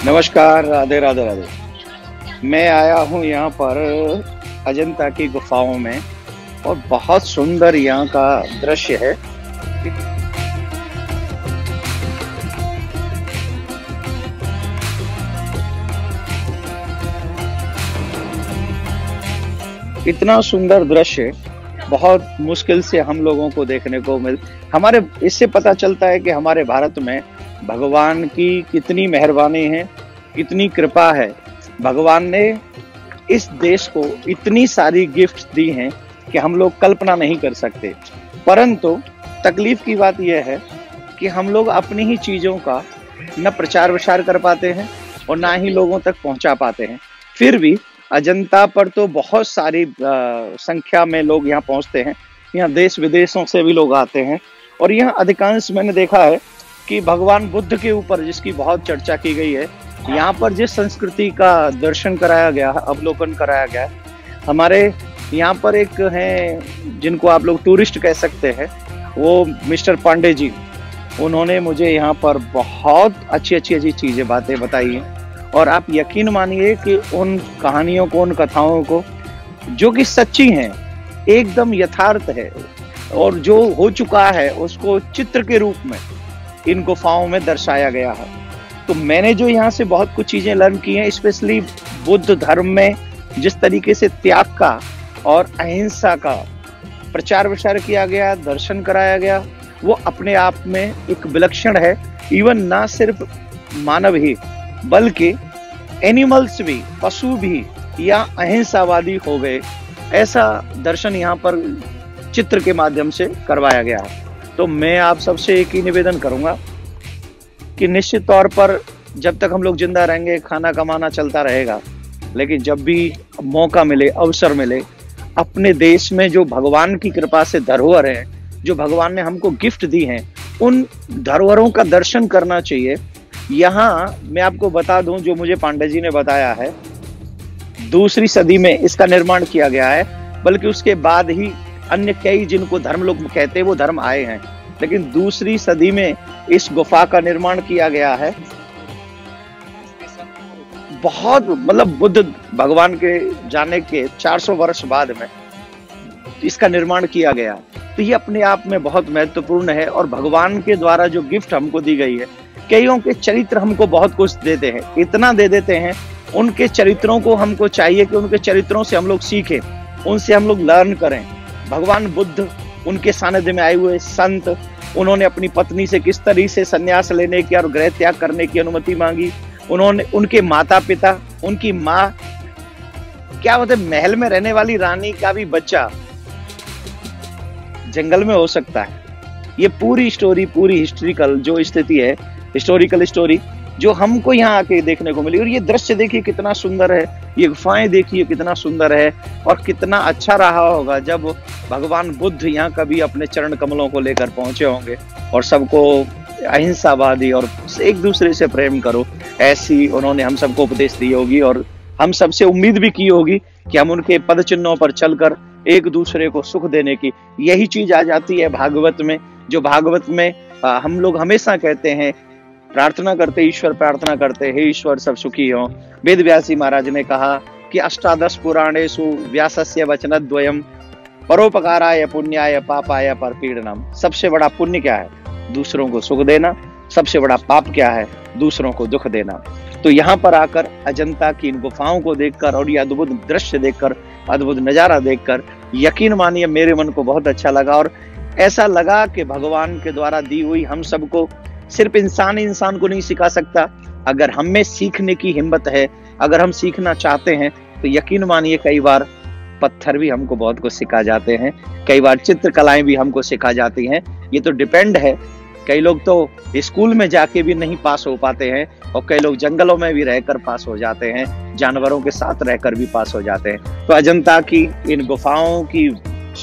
नमस्कार, राधे राधे राधे। मैं आया हूँ यहाँ पर अजंता की गुफाओं में और बहुत सुंदर यहाँ का दृश्य है। इतना सुंदर दृश्य बहुत मुश्किल से हम लोगों को देखने को हमारे इससे पता चलता है कि हमारे भारत में भगवान की कितनी मेहरबानी है, कितनी कृपा है। भगवान ने इस देश को इतनी सारी गिफ्ट्स दी हैं कि हम लोग कल्पना नहीं कर सकते। परंतु तकलीफ की बात यह है कि हम लोग अपनी ही चीज़ों का न प्रचार विचार कर पाते हैं और ना ही लोगों तक पहुंचा पाते हैं। फिर भी अजंता पर तो बहुत सारी संख्या में लोग यहाँ पहुंचते हैं। यहाँ देश विदेशों से भी लोग आते हैं और यहाँ अधिकांश मैंने देखा है कि भगवान बुद्ध के ऊपर जिसकी बहुत चर्चा की गई है, यहाँ पर जिस संस्कृति का दर्शन कराया गया है, अवलोकन कराया गया है। हमारे यहाँ पर एक हैं जिनको आप लोग टूरिस्ट कह सकते हैं, वो मिस्टर पांडे जी, उन्होंने मुझे यहाँ पर बहुत अच्छी चीज़ें बातें बताई हैं। और आप यकीन मानिए कि उन कहानियों को, उन कथाओं को जो कि सच्ची हैं, एकदम यथार्थ है और जो हो चुका है उसको चित्र के रूप में इन गुफाओं में दर्शाया गया है। तो मैंने जो यहाँ से बहुत कुछ चीज़ें लर्न की हैं, स्पेशली बुद्ध धर्म में जिस तरीके से त्याग का और अहिंसा का प्रचार विचार किया गया, दर्शन कराया गया, वो अपने आप में एक विलक्षण है। इवन ना सिर्फ मानव ही बल्कि एनिमल्स भी, पशु भी या अहिंसावादी हो गए, ऐसा दर्शन यहाँ पर चित्र के माध्यम से करवाया गया है। तो मैं आप सबसे एक ही निवेदन करूंगा कि निश्चित तौर पर जब तक हम लोग जिंदा रहेंगे खाना कमाना चलता रहेगा, लेकिन जब भी मौका मिले, अवसर मिले, अपने देश में जो भगवान की कृपा से धरोहर है, जो भगवान ने हमको गिफ्ट दी हैं, उन धरोहरों का दर्शन करना चाहिए। यहाँ मैं आपको बता दूं, जो मुझे पांडे जी ने बताया है, 2री सदी में इसका निर्माण किया गया है, बल्कि उसके बाद ही अन्य कई जिनको धर्म लोग कहते हैं वो धर्म आए हैं, लेकिन 2री सदी में इस गुफा का निर्माण किया गया है। बहुत मतलब बुद्ध भगवान के जाने के 400 वर्ष बाद में इसका निर्माण किया गया। तो ये अपने आप में बहुत महत्वपूर्ण है और भगवान के द्वारा जो गिफ्ट हमको दी गई है, कईयों के चरित्र हमको बहुत कुछ देते हैं, इतना दे देते हैं। उनके चरित्रों को हमको चाहिए कि उनके चरित्रों से हम लोग सीखें, उनसे हम लोग लर्न करें। भगवान बुद्ध, उनके सानिध्य में आए हुए संत, उन्होंने अपनी पत्नी से किस तरीके से संन्यास लेने की और गृह त्याग करने की अनुमति मांगी। उन्होंने उनके माता पिता, उनकी माँ, क्या होते महल में रहने वाली रानी का भी बच्चा जंगल में हो सकता है। ये पूरी स्टोरी, पूरी हिस्ट्रिकल जो स्थिति है, हिस्टोरिकल स्टोरी जो हमको यहाँ आके देखने को मिली। और ये दृश्य देखिए कितना सुंदर है, ये गुफाएं देखिए कितना सुंदर है, और कितना अच्छा रहा होगा जब भगवान बुद्ध यहाँ कभी अपने चरण कमलों को लेकर पहुंचे होंगे और सबको अहिंसावादी और एक दूसरे से प्रेम करो, ऐसी उन्होंने हम सबको उपदेश दी होगी। और हम सबसे उम्मीद भी की होगी कि हम उनके पद चिन्हों पर चलकर एक दूसरे को सुख देने की, यही चीज आ जाती है भागवत में। जो भागवत में हम लोग हमेशा कहते हैं, प्रार्थना करते, ईश्वर प्रार्थना करते, हे ईश्वर सब सुखी हो। वेद व्यासी महाराज ने कहा कि 18 पुराणेषु व्यासस्य वचनद्वयम् परोपकाराय पुण्याय पापाय परपीडनम्। सबसे बड़ा पुण्य क्या है? दूसरों को सुख देना। सबसे बड़ा पाप क्या है? दूसरों को दुख देना। तो यहाँ पर आकर अजंता की इन गुफाओं को देखकर और ये अद्भुत दृश्य देखकर, अद्भुत नजारा देखकर, यकीन मानिए मेरे मन को बहुत अच्छा लगा। और ऐसा लगा कि भगवान के द्वारा दी हुई हम सबको, सिर्फ इंसान को नहीं सिखा सकता। अगर हम में सीखने की हिम्मत है, अगर हम सीखना चाहते हैं, तो यकीन मानिए कई बार पत्थर भी हमको बहुत कुछ सिखा जाते हैं, कई बार चित्रकलाएं भी हमको सिखा जाती हैं। ये तो डिपेंड है। कई लोग तो स्कूल में जाके भी नहीं पास हो पाते हैं और कई लोग जंगलों में भी रहकर पास हो जाते हैं, जानवरों के साथ रहकर भी पास हो जाते हैं। तो अजंता की इन गुफाओं की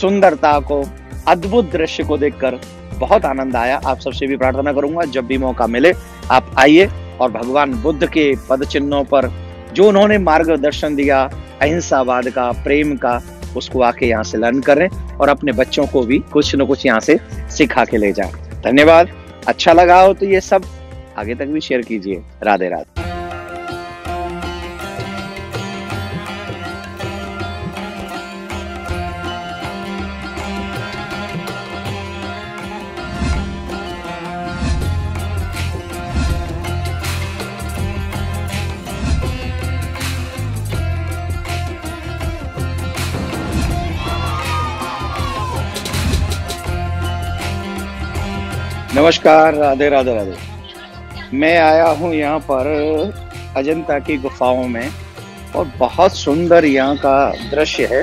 सुंदरता को, अद्भुत दृश्य को देखकर बहुत आनंद आया। आप सबसे भी प्रार्थना करूंगा जब भी मौका मिले आप आइए और भगवान बुद्ध के पद चिन्हों पर जो उन्होंने मार्गदर्शन दिया अहिंसावाद का, प्रेम का, उसको आके यहाँ से लर्न करें और अपने बच्चों को भी कुछ न कुछ यहाँ से सिखा के ले जाएं। धन्यवाद। अच्छा लगा हो तो ये सब आगे तक भी शेयर कीजिए। राधे राधे। नमस्कार, राधे राधे राधे। मैं आया हूँ यहाँ पर अजंता की गुफाओं में और बहुत सुंदर यहाँ का दृश्य है।